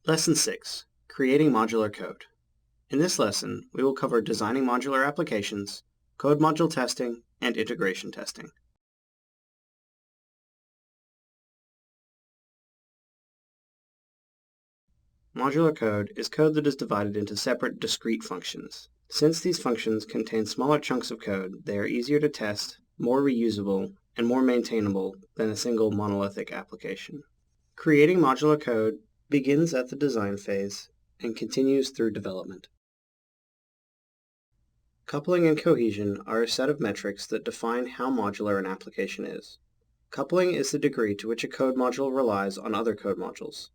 Lesson 6. Creating Modular Code. In this lesson, we will cover designing modular applications, code module testing, and integration testing. Modular code is code that is divided into separate, discrete functions. Since these functions contain smaller chunks of code, they are easier to test, more reusable, and more maintainable than a single monolithic application. Creating modular code begins at the design phase and continues through development. Coupling and cohesion are a set of metrics that define how modular an application is. Coupling is the degree to which a code module relies on other code modules.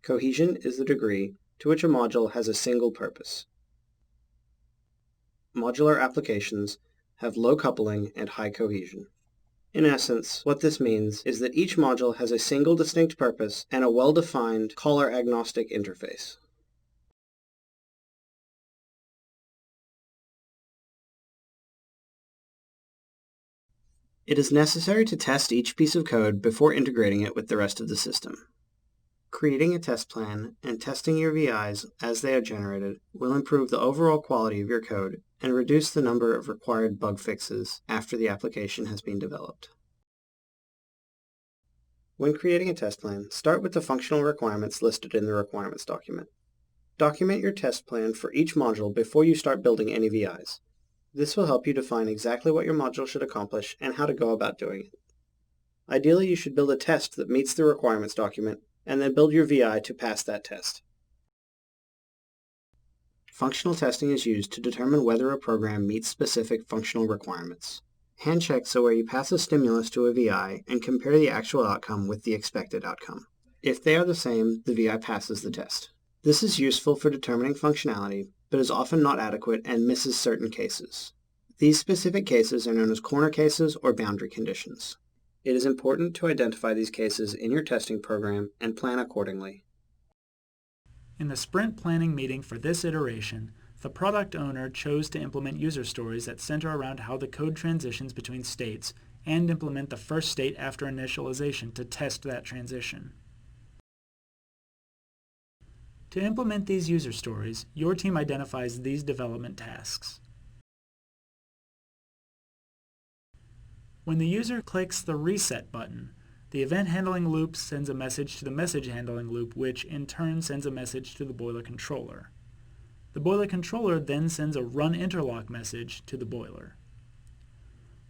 Cohesion is the degree to which a module has a single purpose. Modular applications have low coupling and high cohesion. In essence, what this means is that each module has a single distinct purpose and a well-defined caller-agnostic interface. It is necessary to test each piece of code before integrating it with the rest of the system. Creating a test plan and testing your VIs as they are generated will improve the overall quality of your code and reduce the number of required bug fixes after the application has been developed. When creating a test plan, start with the functional requirements listed in the requirements document. Document your test plan for each module before you start building any VIs. This will help you define exactly what your module should accomplish and how to go about doing it. Ideally, you should build a test that meets the requirements document and then build your VI to pass that test. Functional testing is used to determine whether a program meets specific functional requirements. Hand checks are where you pass a stimulus to a VI and compare the actual outcome with the expected outcome. If they are the same, the VI passes the test. This is useful for determining functionality, but is often not adequate and misses certain cases. These specific cases are known as corner cases or boundary conditions. It is important to identify these cases in your testing program and plan accordingly. In the sprint planning meeting for this iteration, the product owner chose to implement user stories that center around how the code transitions between states and implement the first state after initialization to test that transition. To implement these user stories, your team identifies these development tasks. When the user clicks the reset button, the event handling loop sends a message to the message handling loop, which in turn sends a message to the boiler controller. The boiler controller then sends a run interlock message to the boiler.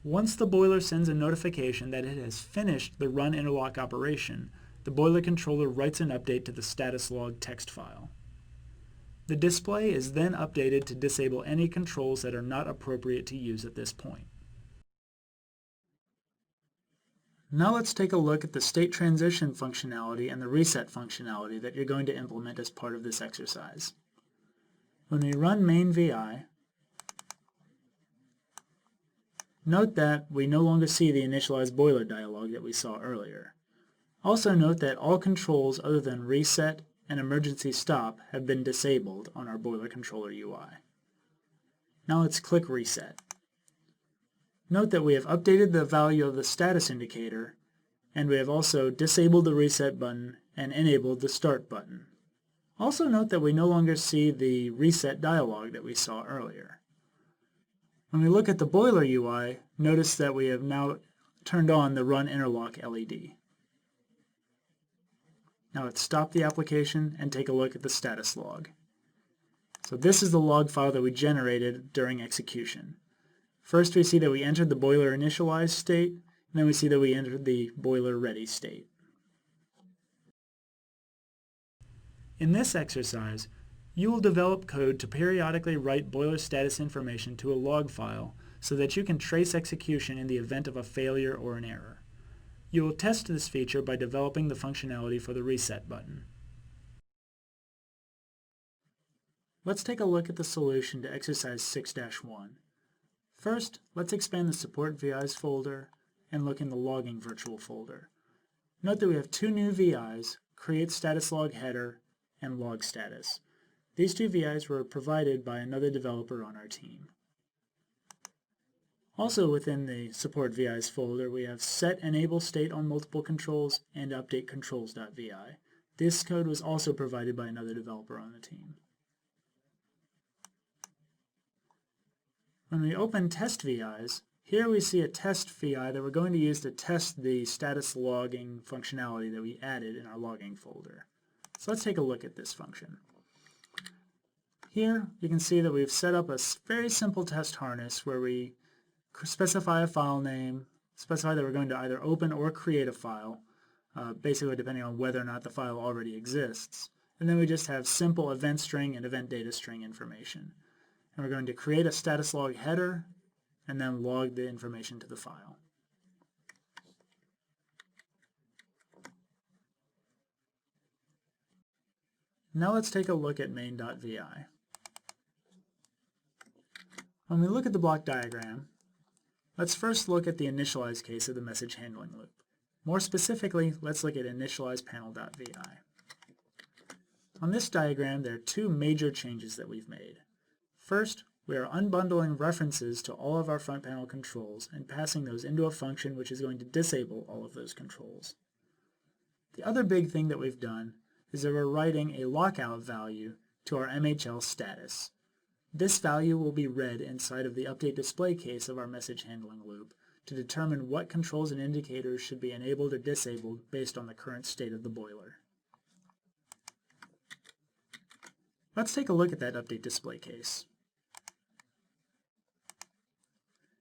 Once the boiler sends a notification that it has finished the run interlock operation, the boiler controller writes an update to the status log text file. The display is then updated to disable any controls that are not appropriate to use at this point. Now let's take a look at the state transition functionality and the reset functionality that you're going to implement as part of this exercise. When we run main VI, note that we no longer see the Initialize Boiler dialog that we saw earlier. Also note that all controls other than reset and emergency stop have been disabled on our boiler controller UI. Now let's click reset. Note that we have updated the value of the status indicator, and we have also disabled the reset button and enabled the start button. Also note that we no longer see the reset dialog that we saw earlier. When we look at the boiler UI, notice that we have now turned on the run interlock LED. Now let's stop the application and take a look at the status log. So this is the log file that we generated during execution. First we see that we entered the boiler initialized state, and then we see that we entered the boiler ready state. In this exercise, you will develop code to periodically write boiler status information to a log file so that you can trace execution in the event of a failure or an error. You will test this feature by developing the functionality for the reset button. Let's take a look at the solution to exercise 6-1. First, let's expand the Support VIs folder and look in the Logging Virtual folder. Note that we have two new VIs, Create Status Log Header and Log Status. These two VIs were provided by another developer on our team. Also within the Support VIs folder, we have Set Enable State on Multiple Controls and Update Controls.vi. This code was also provided by another developer on the team. When we open test VIs, here we see a test VI that we're going to use to test the status logging functionality that we added in our logging folder. So let's take a look at this function. Here you can see that we've set up a very simple test harness where we specify a file name, specify that we're going to either open or create a file, basically depending on whether or not the file already exists. And then we just have simple event string and event data string information. And we're going to create a status log header and then log the information to the file. Now let's take a look at main.vi. When we look at the block diagram, let's first look at the initialize case of the message handling loop. More specifically, let's look at Initializepanel.vi. On this diagram, there are two major changes that we've made. First, we are unbundling references to all of our front panel controls and passing those into a function which is going to disable all of those controls. The other big thing that we've done is that we're writing a lockout value to our MHL status. This value will be read inside of the update display case of our message handling loop to determine what controls and indicators should be enabled or disabled based on the current state of the boiler. Let's take a look at that update display case.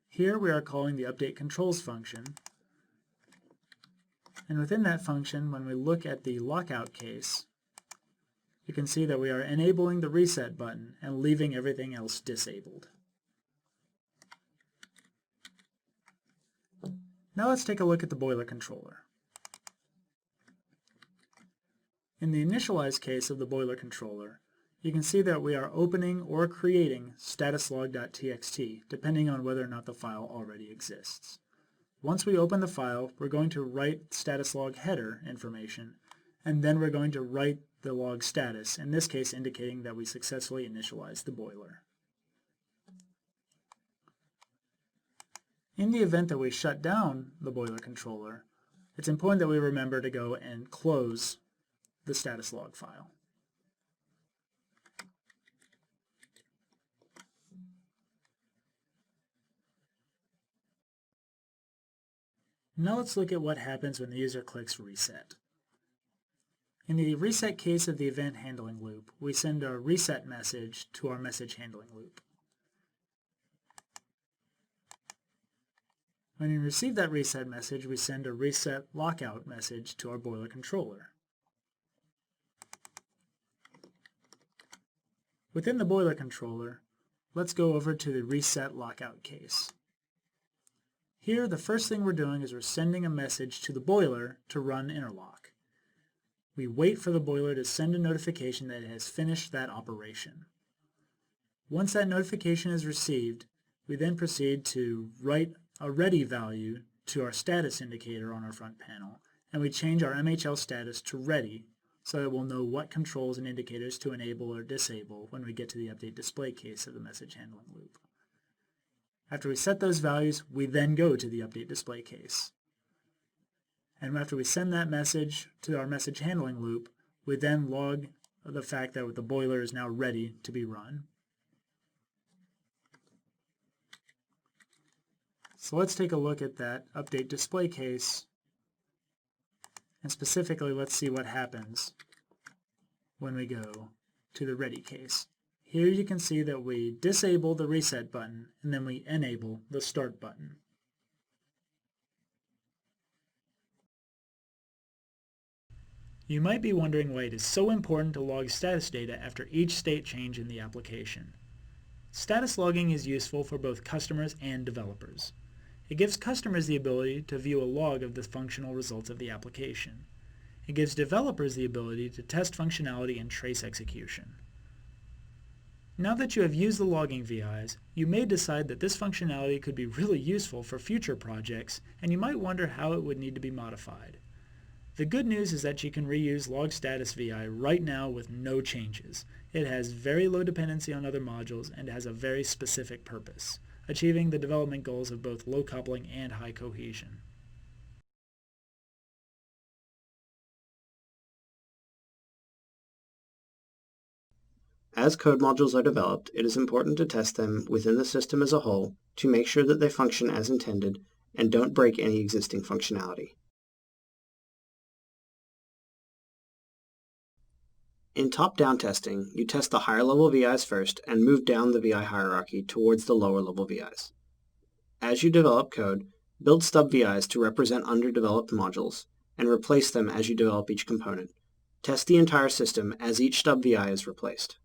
Here we are calling the update controls function, and within that function, when we look at the lockout case, you can see that we are enabling the reset button and leaving everything else disabled. Now let's take a look at the boiler controller. In the initialize case of the boiler controller, you can see that we are opening or creating statuslog.txt, depending on whether or not the file already exists. Once we open the file, we're going to write statuslog header information, and then we're going to write the log status, in this case indicating that we successfully initialized the boiler. In the event that we shut down the boiler controller, it's important that we remember to go and close the status log file. Now let's look at what happens when the user clicks reset. In the reset case of the event handling loop, we send a reset message to our message handling loop. When we receive that reset message, we send a reset lockout message to our boiler controller. Within the boiler controller, let's go over to the reset lockout case. Here, the first thing we're doing is we're sending a message to the boiler to run interlock. We wait for the boiler to send a notification that it has finished that operation. Once that notification is received, we then proceed to write a ready value to our status indicator on our front panel, and we change our MHL status to ready so that we'll know what controls and indicators to enable or disable when we get to the update display case of the message handling loop. After we set those values, we then go to the update display case. And after we send that message to our message handling loop, we then log the fact that the boiler is now ready to be run. So let's take a look at that update display case, and specifically let's see what happens when we go to the ready case. Here you can see that we disable the reset button and then we enable the start button. You might be wondering why it is so important to log status data after each state change in the application. Status logging is useful for both customers and developers. It gives customers the ability to view a log of the functional results of the application. It gives developers the ability to test functionality and trace execution. Now that you have used the logging VIs, you may decide that this functionality could be really useful for future projects, and you might wonder how it would need to be modified. The good news is that you can reuse log status VI right now with no changes. It has very low dependency on other modules and has a very specific purpose, achieving the development goals of both low coupling and high cohesion. As code modules are developed, it is important to test them within the system as a whole to make sure that they function as intended and don't break any existing functionality. In top-down testing, you test the higher-level VIs first and move down the VI hierarchy towards the lower-level VIs. As you develop code, build stub VIs to represent underdeveloped modules, and replace them as you develop each component. Test the entire system as each stub VI is replaced.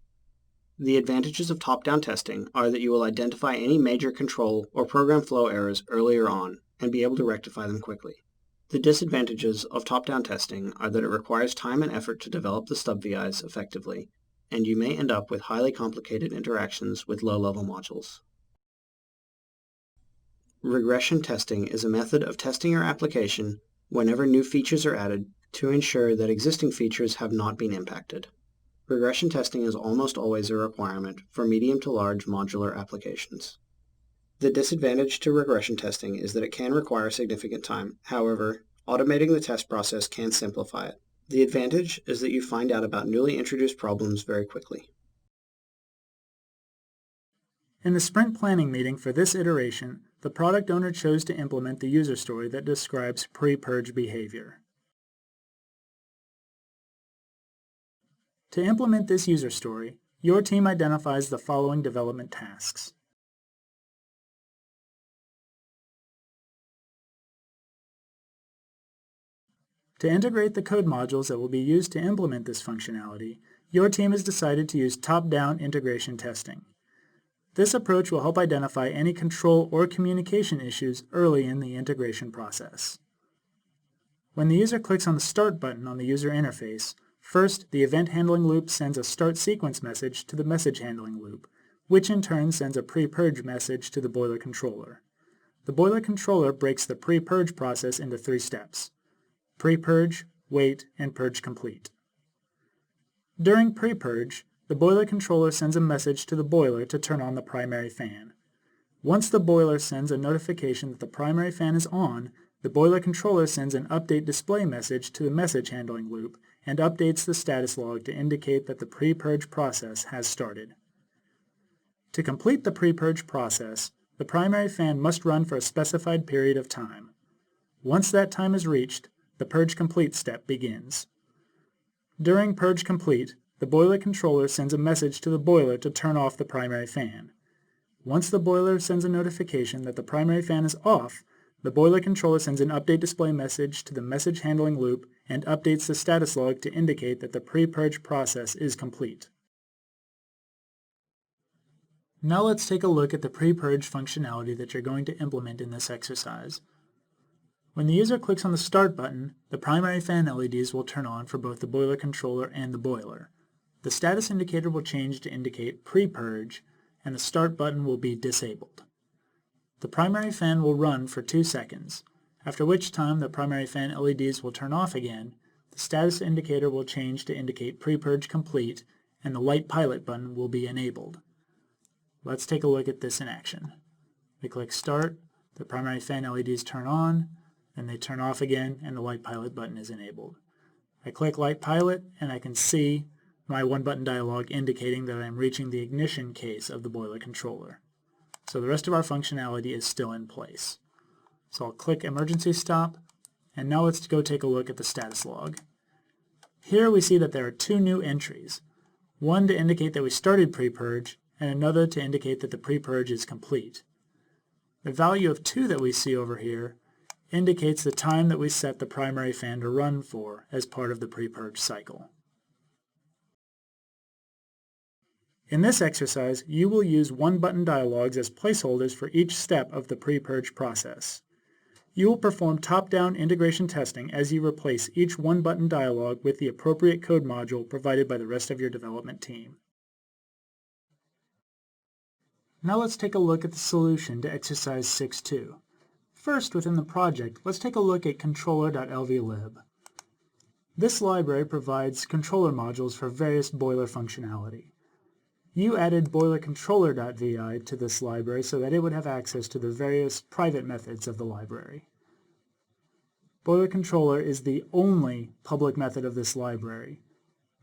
The advantages of top-down testing are that you will identify any major control or program flow errors earlier on and be able to rectify them quickly. The disadvantages of top-down testing are that it requires time and effort to develop the stub VIs effectively, and you may end up with highly complicated interactions with low-level modules. Regression testing is a method of testing your application whenever new features are added to ensure that existing features have not been impacted. Regression testing is almost always a requirement for medium to large modular applications. The disadvantage to regression testing is that it can require significant time. However, automating the test process can simplify it. The advantage is that you find out about newly introduced problems very quickly. In the sprint planning meeting for this iteration, the product owner chose to implement the user story that describes pre-purge behavior. To implement this user story, your team identifies the following development tasks. To integrate the code modules that will be used to implement this functionality, your team has decided to use top-down integration testing. This approach will help identify any control or communication issues early in the integration process. When the user clicks on the Start button on the user interface, first, the event handling loop sends a start sequence message to the message handling loop, which in turn sends a pre-purge message to the boiler controller. The boiler controller breaks the pre-purge process into 3 steps: pre-purge, wait, and purge complete. During pre-purge, the boiler controller sends a message to the boiler to turn on the primary fan. Once the boiler sends a notification that the primary fan is on, the boiler controller sends an update display message to the message handling loop and updates the status log to indicate that the pre-purge process has started. To complete the pre-purge process, the primary fan must run for a specified period of time. Once that time is reached, the purge complete step begins. During purge complete, the boiler controller sends a message to the boiler to turn off the primary fan. Once the boiler sends a notification that the primary fan is off, the boiler controller sends an update display message to the message handling loop and updates the status log to indicate that the pre-purge process is complete. Now let's take a look at the pre-purge functionality that you're going to implement in this exercise. When the user clicks on the Start button, the primary fan LEDs will turn on for both the boiler controller and the boiler. The status indicator will change to indicate pre-purge, and the Start button will be disabled. The primary fan will run for 2 seconds, after which time the primary fan LEDs will turn off again, the status indicator will change to indicate pre-purge complete, and the light pilot button will be enabled. Let's take a look at this in action. We click Start, the primary fan LEDs turn on, then they turn off again, and the light pilot button is enabled. I click Light Pilot, and I can see my one-button dialog indicating that I am reaching the ignition case of the boiler controller. So the rest of our functionality is still in place. So I'll click Emergency Stop, and now let's go take a look at the status log. Here we see that there are 2 new entries, one to indicate that we started pre-purge, and another to indicate that the pre-purge is complete. The value of 2 that we see over here indicates the time that we set the primary fan to run for as part of the pre-purge cycle. In this exercise, you will use one-button dialogues as placeholders for each step of the pre-purge process. You will perform top-down integration testing as you replace each one-button dialog with the appropriate code module provided by the rest of your development team. Now let's take a look at the solution to exercise 6.2. First, within the project, let's take a look at controller.lvlib. This library provides controller modules for various boiler functionality. You added boilercontroller.vi to this library so that it would have access to the various private methods of the library. Boiler controller is the only public method of this library.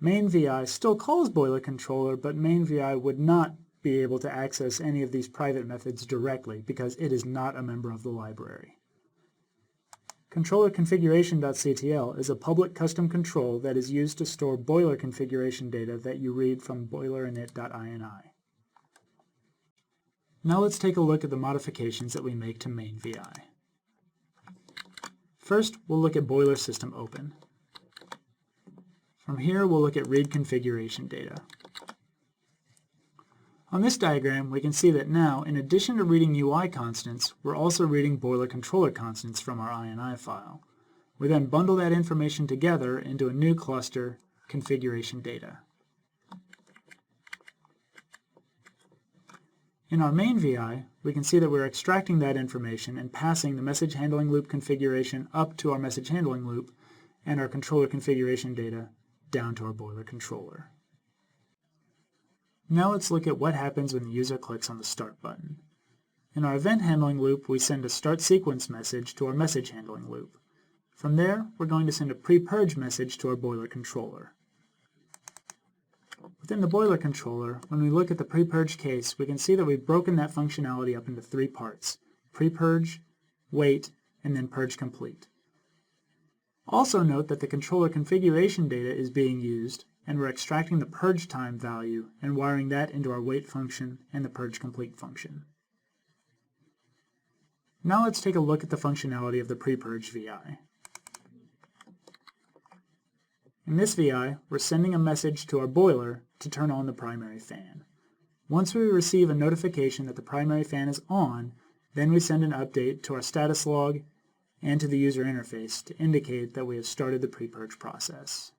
Main Vi still calls Boiler Controller, but Main Vi would not be able to access any of these private methods directly because it is not a member of the library. Controller configuration.ctl is a public custom control that is used to store boiler configuration data that you read from boilerinit.ini. Now let's take a look at the modifications that we make to main Vi. First, we'll look at boiler system open. From here, we'll look at read configuration data. On this diagram, we can see that now, in addition to reading UI constants, we're also reading boiler controller constants from our INI file. We then bundle that information together into a new cluster, configuration data. In our main Vi, we can see that we're extracting that information and passing the message handling loop configuration up to our message handling loop and our controller configuration data down to our boiler controller. Now let's look at what happens when the user clicks on the Start button. In our event handling loop, we send a start sequence message to our message handling loop. From there, we're going to send a pre-purge message to our boiler controller. Within the boiler controller, when we look at the pre-purge case, we can see that we've broken that functionality up into 3 parts: pre-purge, wait, and then purge complete. Also note that the controller configuration data is being used, and we're extracting the purge time value and wiring that into our wait function and the purge complete function. Now let's take a look at the functionality of the pre-purge Vi. In this Vi, we're sending a message to our boiler to turn on the primary fan. Once we receive a notification that the primary fan is on, then we send an update to our status log and to the user interface to indicate that we have started the pre-purge process.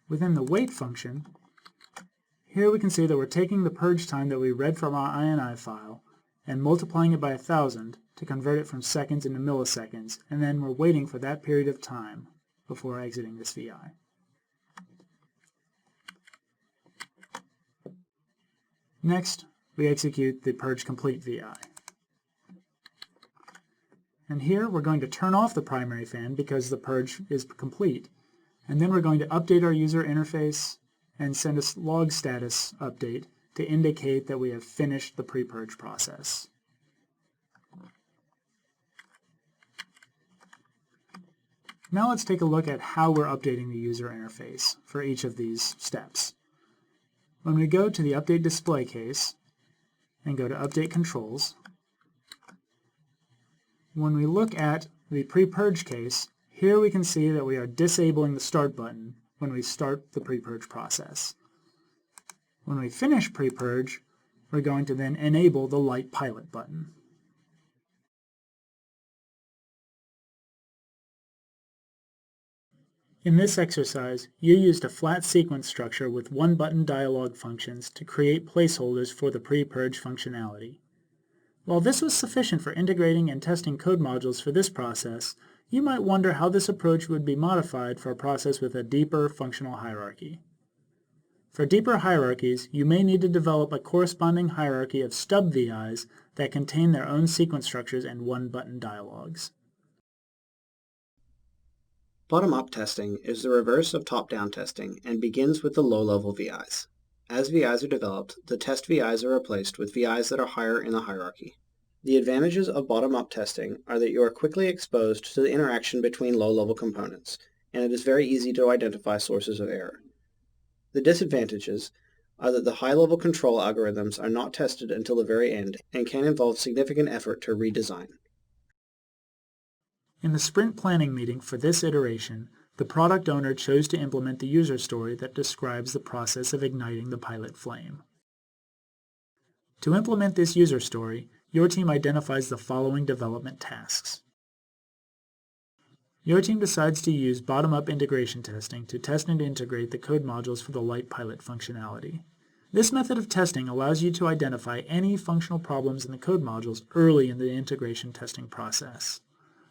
Within the wait function, here we can see that we're taking the purge time that we read from our INI file and multiplying it by 1,000 to convert it from seconds into milliseconds, and then we're waiting for that period of time before exiting this Vi. Next, we execute the purge complete Vi. And here we're going to turn off the primary fan because the purge is complete, and then we're going to update our user interface and send a log status update to indicate that we have finished the pre-purge process. Now let's take a look at how we're updating the user interface for each of these steps. When we go to the Update Display case and go to Update Controls, when we look at the pre-purge case, here we can see that we are disabling the Start button when we start the pre-purge process. When we finish pre-purge, we're going to then enable the Light Pilot button. In this exercise, you used a flat sequence structure with one-button dialog functions to create placeholders for the pre-purge functionality. While this was sufficient for integrating and testing code modules for this process, you might wonder how this approach would be modified for a process with a deeper functional hierarchy. For deeper hierarchies, you may need to develop a corresponding hierarchy of stub VIs that contain their own sequence structures and one-button dialogues. Bottom-up testing is the reverse of top-down testing and begins with the low-level VIs. As VIs are developed, the test VIs are replaced with VIs that are higher in the hierarchy. The advantages of bottom-up testing are that you are quickly exposed to the interaction between low-level components, and it is very easy to identify sources of error. The disadvantages are that the high-level control algorithms are not tested until the very end and can involve significant effort to redesign. In the sprint planning meeting for this iteration, the product owner chose to implement the user story that describes the process of igniting the pilot flame. To implement this user story, your team identifies the following development tasks. Your team decides to use bottom-up integration testing to test and integrate the code modules for the Light Pilot functionality. This method of testing allows you to identify any functional problems in the code modules early in the integration testing process.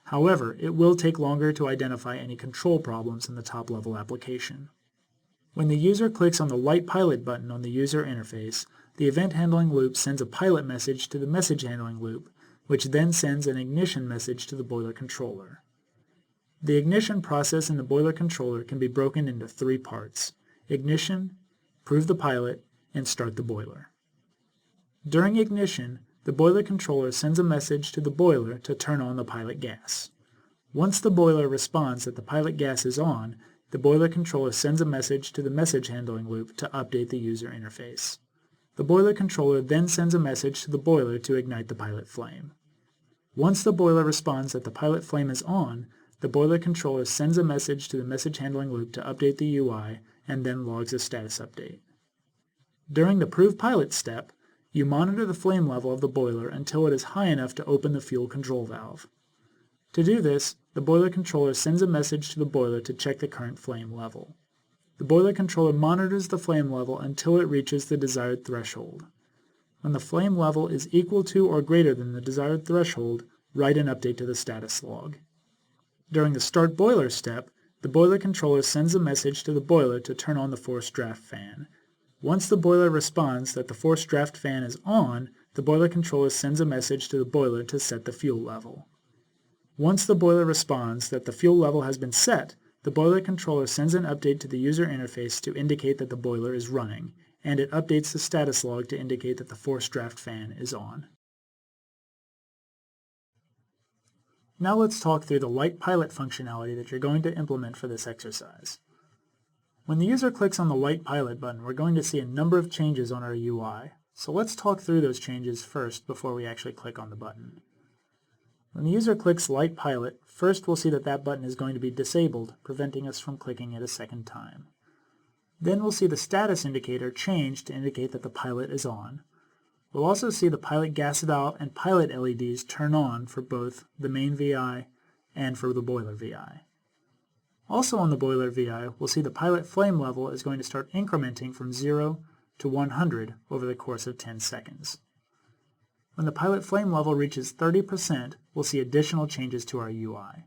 However, it will take longer to identify any control problems in the top-level application. When the user clicks on the Light Pilot button on the user interface, the event handling loop sends a pilot message to the message handling loop, which then sends an ignition message to the boiler controller. The ignition process in the boiler controller can be broken into three parts: ignition, prove the pilot, and start the boiler. During ignition, the boiler controller sends a message to the boiler to turn on the pilot gas. Once the boiler responds that the pilot gas is on, the boiler controller sends a message to the message handling loop to update the user interface. The boiler controller then sends a message to the boiler to ignite the pilot flame. Once the boiler responds that the pilot flame is on, the boiler controller sends a message to the message handling loop to update the UI and then logs a status update. During the Prove Pilot step, you monitor the flame level of the boiler until it is high enough to open the fuel control valve. To do this, the boiler controller sends a message to the boiler to check the current flame level. The boiler controller monitors the flame level until it reaches the desired threshold. When the flame level is equal to or greater than the desired threshold, write an update to the status log. During the Start Boiler step, the boiler controller sends a message to the boiler to turn on the forced draft fan. Once the boiler responds that the forced draft fan is on, the boiler controller sends a message to the boiler to set the fuel level. Once the boiler responds that the fuel level has been set, the boiler controller sends an update to the user interface to indicate that the boiler is running, and it updates the status log to indicate that the forced draft fan is on. Now let's talk through the Light Pilot functionality that you're going to implement for this exercise. When the user clicks on the Light Pilot button, we're going to see a number of changes on our UI. So let's talk through those changes first before we actually click on the button. When the user clicks Light Pilot, first we'll see that that button is going to be disabled, preventing us from clicking it a second time. Then we'll see the status indicator change to indicate that the pilot is on. We'll also see the pilot gas valve and pilot LEDs turn on for both the main VI and for the boiler VI. Also on the boiler VI, we'll see the pilot flame level is going to start incrementing from 0 to 100 over the course of 10 seconds. When the pilot flame level reaches 30%, we'll see additional changes to our UI.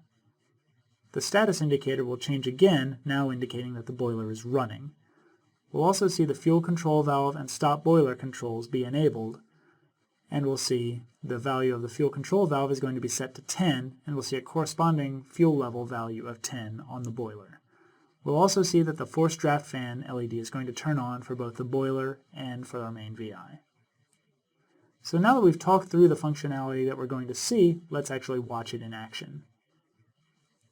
The status indicator will change again, now indicating that the boiler is running. We'll also see the fuel control valve and stop boiler controls be enabled, and we'll see the value of the fuel control valve is going to be set to 10, and we'll see a corresponding fuel level value of 10 on the boiler. We'll also see that the forced draft fan LED is going to turn on for both the boiler and for our main VI. So now that we've talked through the functionality that we're going to see, let's actually watch it in action.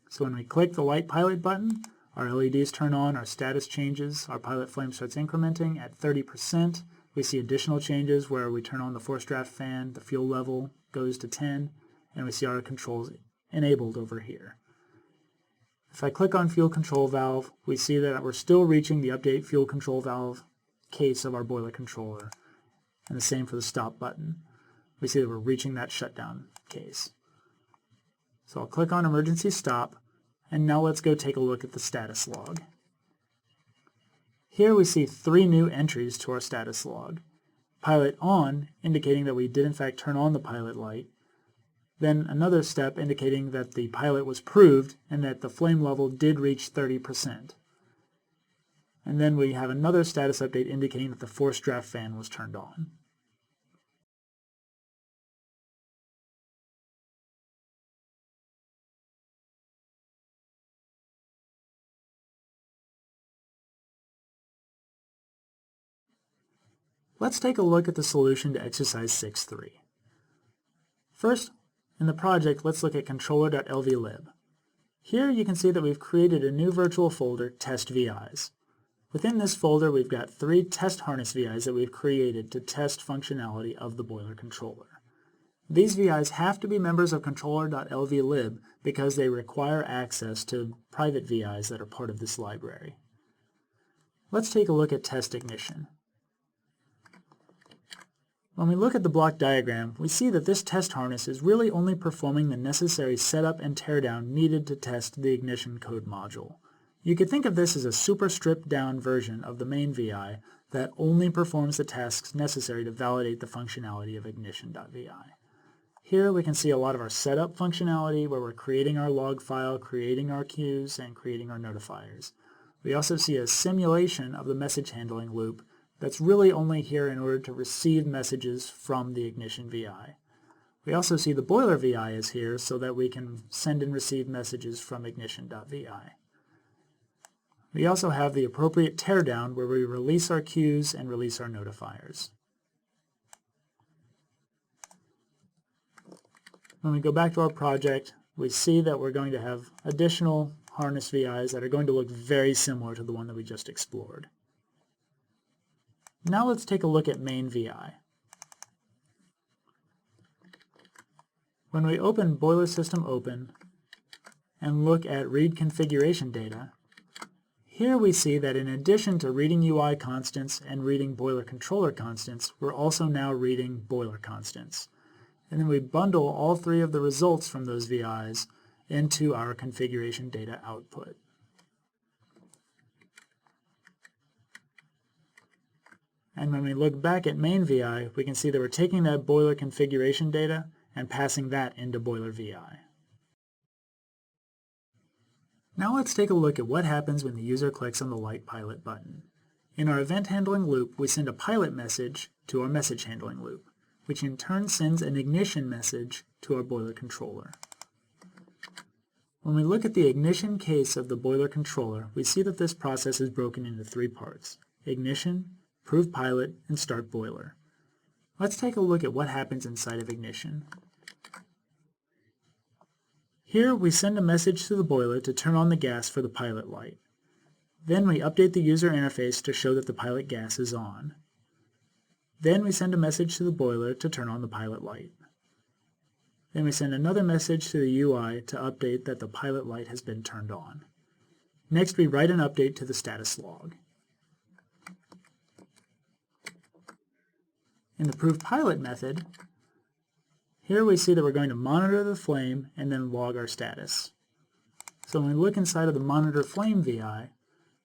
So when we click the Light Pilot button, our LEDs turn on, our status changes, our pilot flame starts incrementing at 30%. We see additional changes where we turn on the forced draft fan, the fuel level goes to 10, and we see our controls enabled over here. If I click on fuel control valve, we see that we're still reaching the update fuel control valve case of our boiler controller. And the same for the stop button. We see that we're reaching that shutdown case. So I'll click on emergency stop, and now let's go take a look at the status log. Here we see 3 new entries to our status log. Pilot on, indicating that we did in fact turn on the pilot light. Then another step indicating that the pilot was proved and that the flame level did reach 30%. And then we have another status update indicating that the forced draft fan was turned on. Let's take a look at the solution to exercise 6.3. First, in the project, let's look at controller.lvlib. Here you can see that we've created a new virtual folder, Test VIs. Within this folder, we've got 3 test harness VIs that we've created to test functionality of the boiler controller. These VIs have to be members of controller.lvlib because they require access to private VIs that are part of this library. Let's take a look at test ignition. When we look at the block diagram, we see that this test harness is really only performing the necessary setup and teardown needed to test the ignition code module. You could think of this as a super stripped down version of the main VI that only performs the tasks necessary to validate the functionality of ignition.vi. Here we can see a lot of our setup functionality where we're creating our log file, creating our queues, and creating our notifiers. We also see a simulation of the message handling loop that's really only here in order to receive messages from the ignition VI. We also see the boiler VI is here so that we can send and receive messages from ignition.vi. We also have the appropriate teardown where we release our queues and release our notifiers. When we go back to our project, we see that we're going to have additional harness VIs that are going to look very similar to the one that we just explored. Now let's take a look at main VI. When we open Boiler System Open and look at Read Configuration Data, here we see that in addition to reading UI constants and reading boiler controller constants, we're also now reading boiler constants. And then we bundle all three of the results from those VIs into our configuration data output. And when we look back at main VI, we can see that we're taking that boiler configuration data and passing that into boiler VI. Now let's take a look at what happens when the user clicks on the Light Pilot button. In our event handling loop, we send a pilot message to our message handling loop, which in turn sends an ignition message to our boiler controller. When we look at the ignition case of the boiler controller, we see that this process is broken into three parts: ignition, prove pilot, and start boiler. Let's take a look at what happens inside of ignition. Here we send a message to the boiler to turn on the gas for the pilot light. Then we update the user interface to show that the pilot gas is on. Then we send a message to the boiler to turn on the pilot light. Then we send another message to the UI to update that the pilot light has been turned on. Next we write an update to the status log. In the prove pilot method, here we see that we're going to monitor the flame and then log our status. So when we look inside of the monitor flame VI,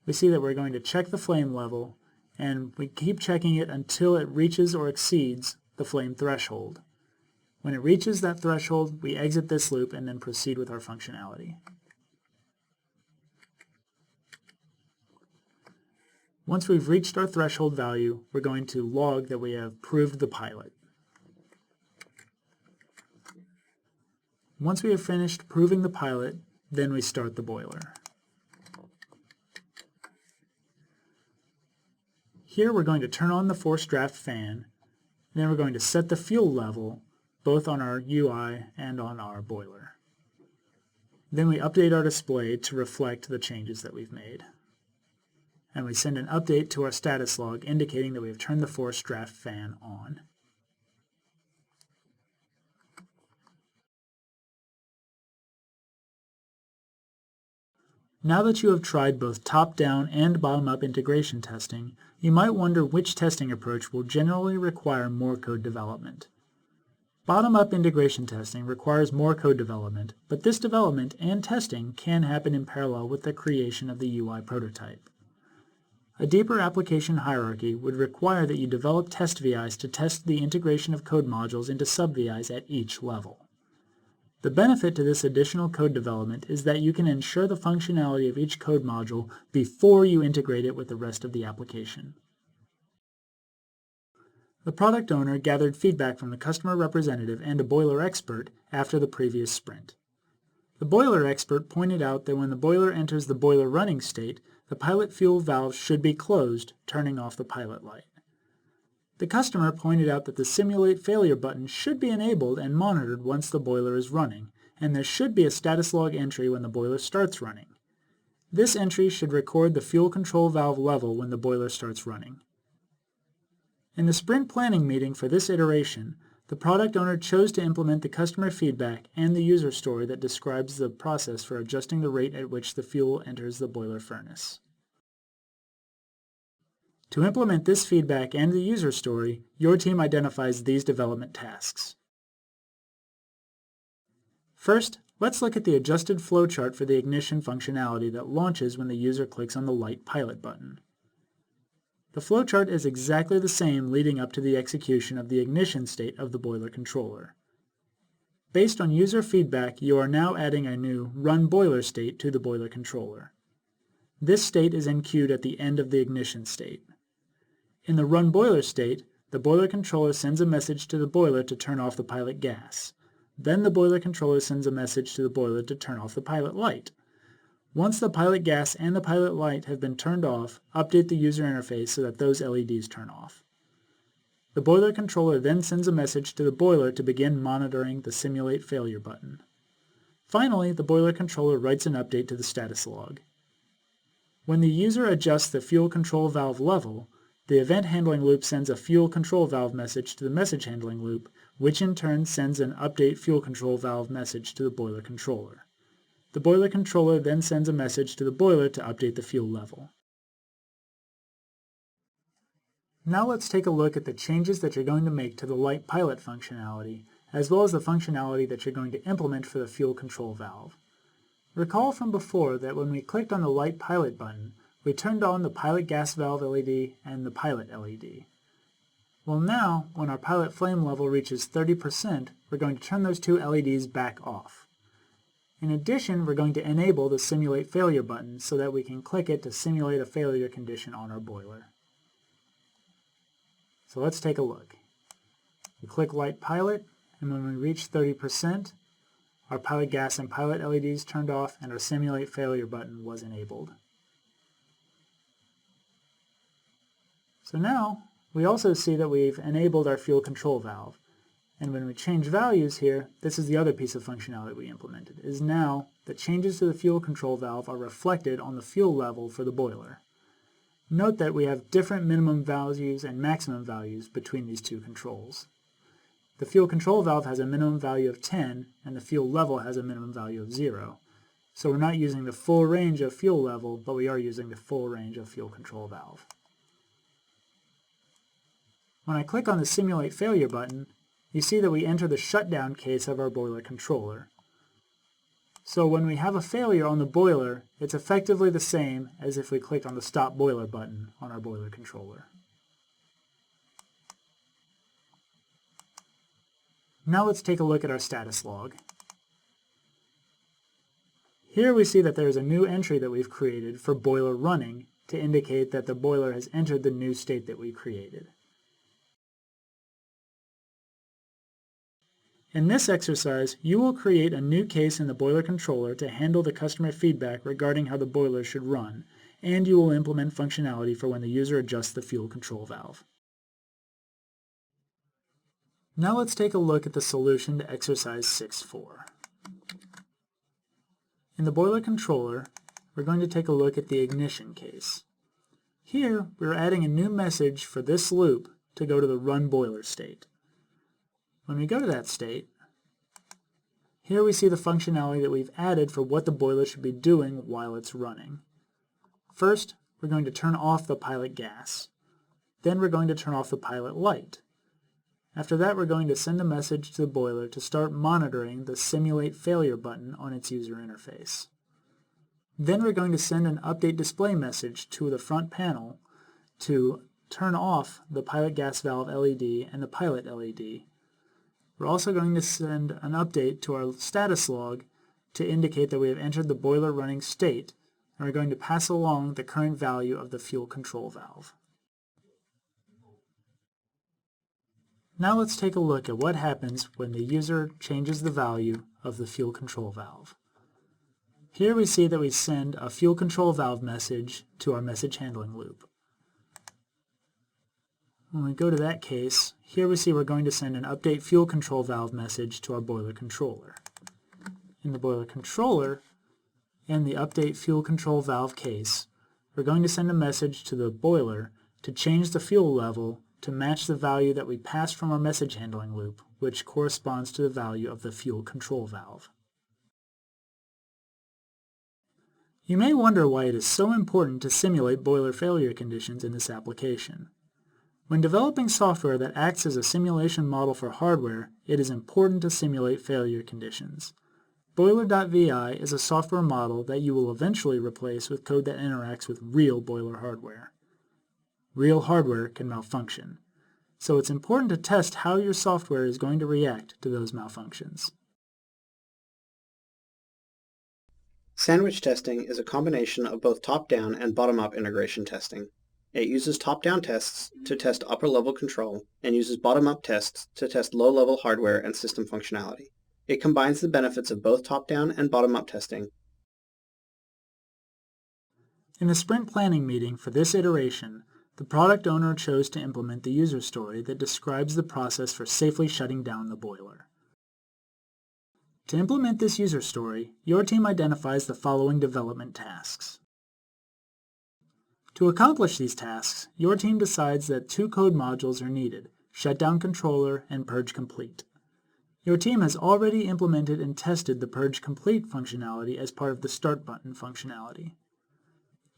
we see that we're going to check the flame level, and we keep checking it until it reaches or exceeds the flame threshold. When it reaches that threshold, we exit this loop and then proceed with our functionality. Once we've reached our threshold value, we're going to log that we have proved the pilot. Once we have finished proving the pilot, then we start the boiler. Here we're going to turn on the forced draft fan, then we're going to set the fuel level both on our UI and on our boiler. Then we update our display to reflect the changes that we've made. And we send an update to our status log indicating that we have turned the forced draft fan on. Now that you have tried both top-down and bottom-up integration testing, you might wonder which testing approach will generally require more code development. Bottom-up integration testing requires more code development, but this development and testing can happen in parallel with the creation of the UI prototype. A deeper application hierarchy would require that you develop test VIs to test the integration of code modules into sub-VIs at each level. The benefit to this additional code development is that you can ensure the functionality of each code module before you integrate it with the rest of the application. The product owner gathered feedback from the customer representative and a boiler expert after the previous sprint. The boiler expert pointed out that when the boiler enters the boiler running state, the pilot fuel valve should be closed, turning off the pilot light. The customer pointed out that the Simulate Failure button should be enabled and monitored once the boiler is running, and there should be a status log entry when the boiler starts running. This entry should record the fuel control valve level when the boiler starts running. In the sprint planning meeting for this iteration, the product owner chose to implement the customer feedback and the user story that describes the process for adjusting the rate at which the fuel enters the boiler furnace. To implement this feedback and the user story, your team identifies these development tasks. First, let's look at the adjusted flowchart for the ignition functionality that launches when the user clicks on the Light Pilot button. The flowchart is exactly the same leading up to the execution of the ignition state of the boiler controller. Based on user feedback, you are now adding a new Run Boiler state to the boiler controller. This state is enqueued at the end of the ignition state. In the Run Boiler state, the boiler controller sends a message to the boiler to turn off the pilot gas. Then the boiler controller sends a message to the boiler to turn off the pilot light. Once the pilot gas and the pilot light have been turned off, update the user interface so that those LEDs turn off. The boiler controller then sends a message to the boiler to begin monitoring the Simulate Failure button. Finally, the boiler controller writes an update to the status log. When the user adjusts the fuel control valve level, the event handling loop sends a fuel control valve message to the message handling loop, which in turn sends an update fuel control valve message to the boiler controller. The boiler controller then sends a message to the boiler to update the fuel level. Now let's take a look at the changes that you're going to make to the light pilot functionality, as well as the functionality that you're going to implement for the fuel control valve. Recall from before that when we clicked on the light pilot button, we turned on the pilot gas valve LED and the pilot LED. Well now, when our pilot flame level reaches 30%, we're going to turn those two LEDs back off. In addition, we're going to enable the Simulate Failure button so that we can click it to simulate a failure condition on our boiler. So let's take a look. We click Light Pilot, and when we reach 30%, our pilot gas and pilot LEDs turned off and our Simulate Failure button was enabled. So now, we also see that we've enabled our fuel control valve. And when we change values here, this is the other piece of functionality we implemented, is now the changes to the fuel control valve are reflected on the fuel level for the boiler. Note that we have different minimum values and maximum values between these two controls. The fuel control valve has a minimum value of 10 and the fuel level has a minimum value of 0. So we're not using the full range of fuel level, but we are using the full range of fuel control valve. When I click on the Simulate Failure button, you see that we enter the shutdown case of our boiler controller. So when we have a failure on the boiler, it's effectively the same as if we clicked on the Stop Boiler button on our boiler controller. Now let's take a look at our status log. Here we see that there is a new entry that we've created for boiler running to indicate that the boiler has entered the new state that we created. In this exercise, you will create a new case in the boiler controller to handle the customer feedback regarding how the boiler should run, and you will implement functionality for when the user adjusts the fuel control valve. Now let's take a look at the solution to exercise 6.4. In the boiler controller, we're going to take a look at the ignition case. Here, we're adding a new message for this loop to go to the run boiler state. When we go to that state, here we see the functionality that we've added for what the boiler should be doing while it's running. First, we're going to turn off the pilot gas. Then we're going to turn off the pilot light. After that, we're going to send a message to the boiler to start monitoring the Simulate Failure button on its user interface. Then we're going to send an update display message to the front panel to turn off the pilot gas valve LED and the pilot LED. We're also going to send an update to our status log to indicate that we have entered the boiler running state, and we're going to pass along the current value of the fuel control valve. Now let's take a look at what happens when the user changes the value of the fuel control valve. Here we see that we send a fuel control valve message to our message handling loop. When we go to that case, here we see we're going to send an update fuel control valve message to our boiler controller. In the boiler controller, in the update fuel control valve case, we're going to send a message to the boiler to change the fuel level to match the value that we passed from our message handling loop, which corresponds to the value of the fuel control valve. You may wonder why it is so important to simulate boiler failure conditions in this application. When developing software that acts as a simulation model for hardware, it is important to simulate failure conditions. Boiler.vi is a software model that you will eventually replace with code that interacts with real boiler hardware. Real hardware can malfunction, so it's important to test how your software is going to react to those malfunctions. Sandwich testing is a combination of both top-down and bottom-up integration testing. It uses top-down tests to test upper-level control and uses bottom-up tests to test low-level hardware and system functionality. It combines the benefits of both top-down and bottom-up testing. In the sprint planning meeting for this iteration, the product owner chose to implement the user story that describes the process for safely shutting down the boiler. To implement this user story, your team identifies the following development tasks. To accomplish these tasks, your team decides that 2 code modules are needed, Shutdown Controller and Purge Complete. Your team has already implemented and tested the Purge Complete functionality as part of the Start button functionality.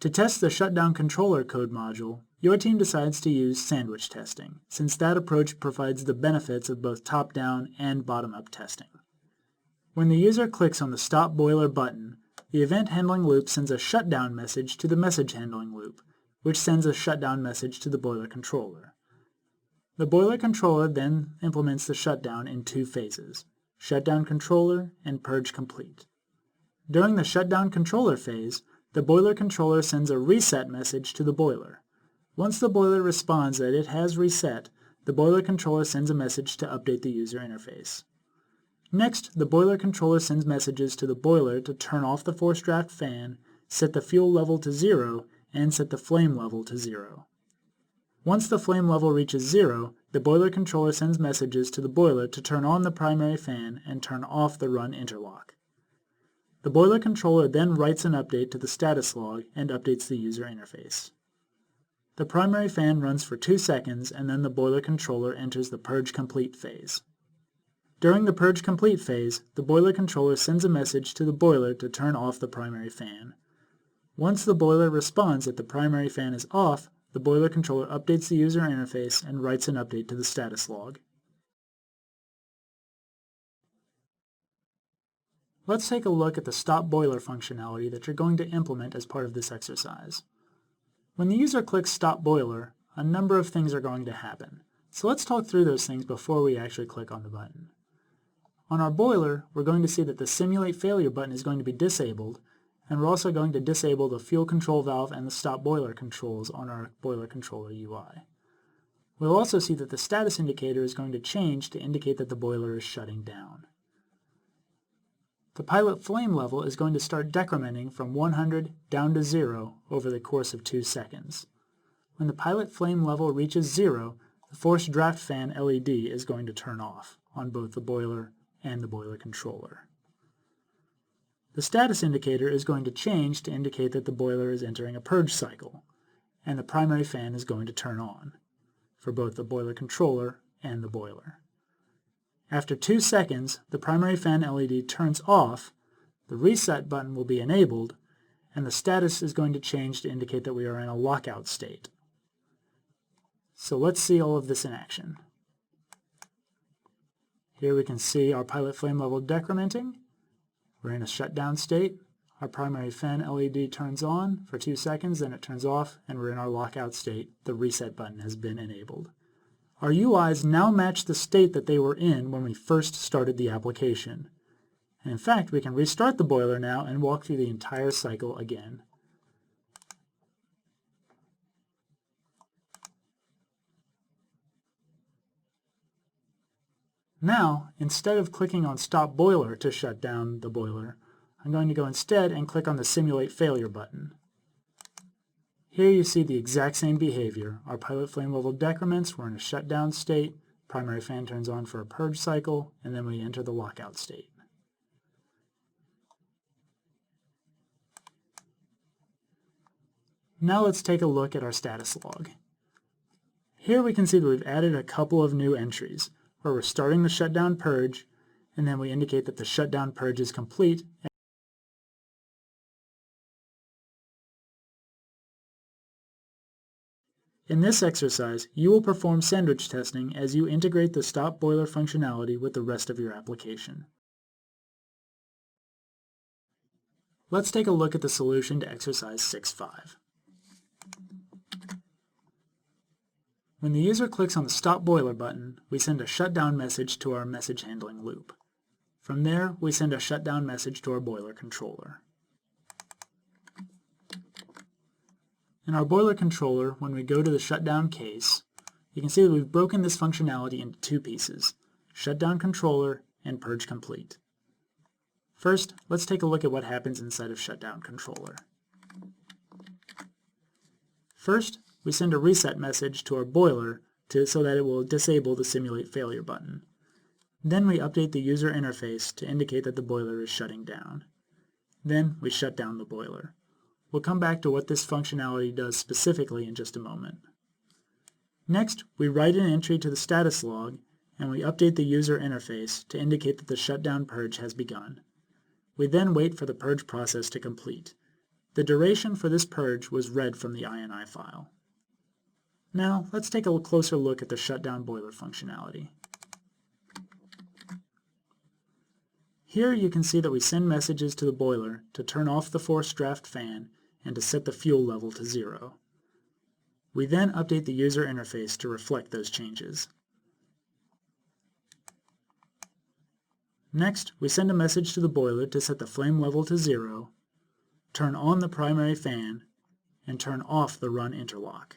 To test the Shutdown Controller code module, your team decides to use sandwich testing, since that approach provides the benefits of both top-down and bottom-up testing. When the user clicks on the Stop Boiler button, the event handling loop sends a shutdown message to the message handling loop, which sends a shutdown message to the boiler controller. The boiler controller then implements the shutdown in 2 phases, Shutdown Controller and Purge Complete. During the Shutdown Controller phase, the boiler controller sends a reset message to the boiler. Once the boiler responds that it has reset, the boiler controller sends a message to update the user interface. Next, the boiler controller sends messages to the boiler to turn off the forced draft fan, set the fuel level to 0, and set the flame level to 0. Once the flame level reaches 0, the boiler controller sends messages to the boiler to turn on the primary fan and turn off the run interlock. The boiler controller then writes an update to the status log and updates the user interface. The primary fan runs for 2 seconds and then the boiler controller enters the Purge Complete phase. During the Purge Complete phase, the boiler controller sends a message to the boiler to turn off the primary fan. Once the boiler responds that the primary fan is off, the boiler controller updates the user interface and writes an update to the status log. Let's take a look at the Stop Boiler functionality that you're going to implement as part of this exercise. When the user clicks Stop Boiler, a number of things are going to happen. So let's talk through those things before we actually click on the button. On our boiler, we're going to see that the Simulate Failure button is going to be disabled, and we're also going to disable the fuel control valve and the Stop Boiler controls on our boiler controller UI. We'll also see that the status indicator is going to change to indicate that the boiler is shutting down. The pilot flame level is going to start decrementing from 100 down to 0 over the course of 2 seconds. When the pilot flame level reaches 0, the forced draft fan LED is going to turn off on both the boiler and the boiler controller. The status indicator is going to change to indicate that the boiler is entering a purge cycle, and the primary fan is going to turn on for both the boiler controller and the boiler. After 2 seconds, the primary fan LED turns off, the reset button will be enabled, and the status is going to change to indicate that we are in a lockout state. So let's see all of this in action. Here we can see our pilot flame level decrementing. We're in a shutdown state. Our primary fan LED turns on for 2 seconds, then it turns off, and we're in our lockout state. The reset button has been enabled. Our UIs now match the state that they were in when we first started the application. And in fact, we can restart the boiler now and walk through the entire cycle again. Now, instead of clicking on Stop Boiler to shut down the boiler, I'm going to go instead and click on the Simulate Failure button. Here you see the exact same behavior. Our pilot flame level decrements, we're in a shutdown state, primary fan turns on for a purge cycle, and then we enter the lockout state. Now let's take a look at our status log. Here we can see that we've added a couple of new entries, where we're starting the shutdown purge, and then we indicate that the shutdown purge is complete. In this exercise, you will perform sandwich testing as you integrate the Stop Boiler functionality with the rest of your application. Let's take a look at the solution to exercise 6.5. When the user clicks on the Stop Boiler button, we send a shutdown message to our message handling loop. From there, we send a shutdown message to our boiler controller. In our boiler controller, when we go to the shutdown case, you can see that we've broken this functionality into two pieces, Shutdown Controller and Purge Complete. First, let's take a look at what happens inside of Shutdown Controller. First, we send a reset message to our boiler so that it will disable the Simulate Failure button. Then we update the user interface to indicate that the boiler is shutting down. Then we shut down the boiler. We'll come back to what this functionality does specifically in just a moment. Next, we write an entry to the status log and we update the user interface to indicate that the shutdown purge has begun. We then wait for the purge process to complete. The duration for this purge was read from the INI file. Now, let's take a closer look at the shutdown boiler functionality. Here you can see that we send messages to the boiler to turn off the forced draft fan and to set the fuel level to 0. We then update the user interface to reflect those changes. Next, we send a message to the boiler to set the flame level to 0, turn on the primary fan, and turn off the run interlock.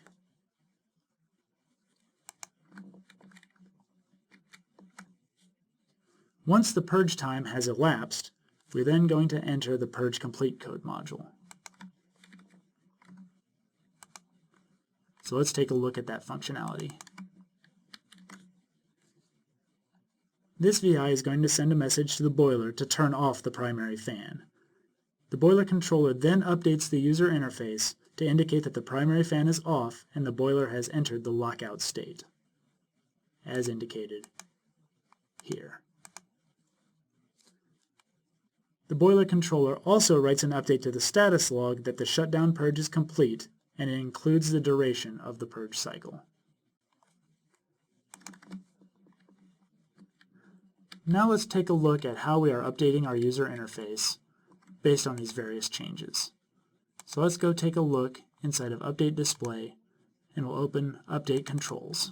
Once the purge time has elapsed, we're then going to enter the Purge Complete code module. So let's take a look at that functionality. This VI is going to send a message to the boiler to turn off the primary fan. The boiler controller then updates the user interface to indicate that the primary fan is off and the boiler has entered the lockout state, as indicated here. The boiler controller also writes an update to the status log that the shutdown purge is complete, and it includes the duration of the purge cycle. Now let's take a look at how we are updating our user interface based on these various changes. So let's go take a look inside of Update Display, and we'll open Update Controls.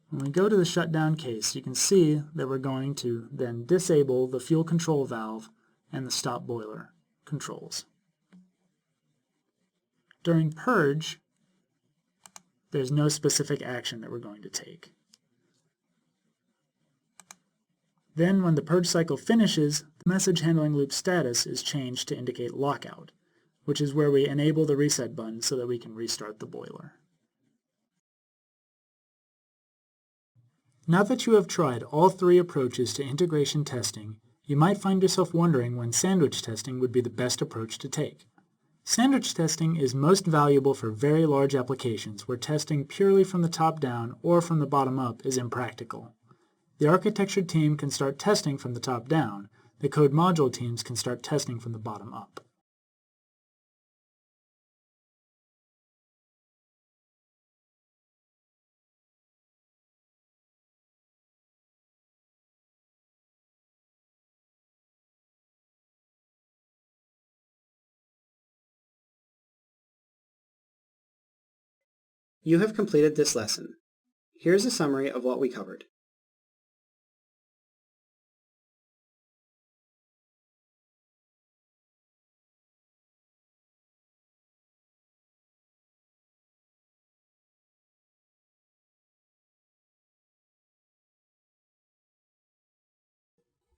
When we go to the shutdown case, you can see that we're going to then disable the fuel control valve and the stop boiler controls. During purge, there's no specific action that we're going to take. Then when the purge cycle finishes, the message handling loop status is changed to indicate lockout, which is where we enable the reset button so that we can restart the boiler. Now that you have tried all three approaches to integration testing, you might find yourself wondering when sandwich testing would be the best approach to take. Sandwich testing is most valuable for very large applications where testing purely from the top down or from the bottom up is impractical. The architecture team can start testing from the top down. The code module teams can start testing from the bottom up. You have completed this lesson. Here's a summary of what we covered.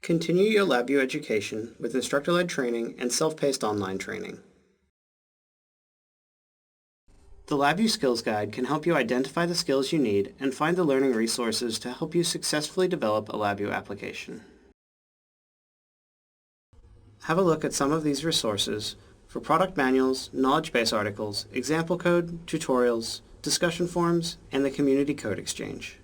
Continue your LabVIEW education with instructor-led training and self-paced online training. The LabVIEW Skills Guide can help you identify the skills you need and find the learning resources to help you successfully develop a LabVIEW application. Have a look at some of these resources for product manuals, knowledge base articles, example code, tutorials, discussion forums, and the Community Code Exchange.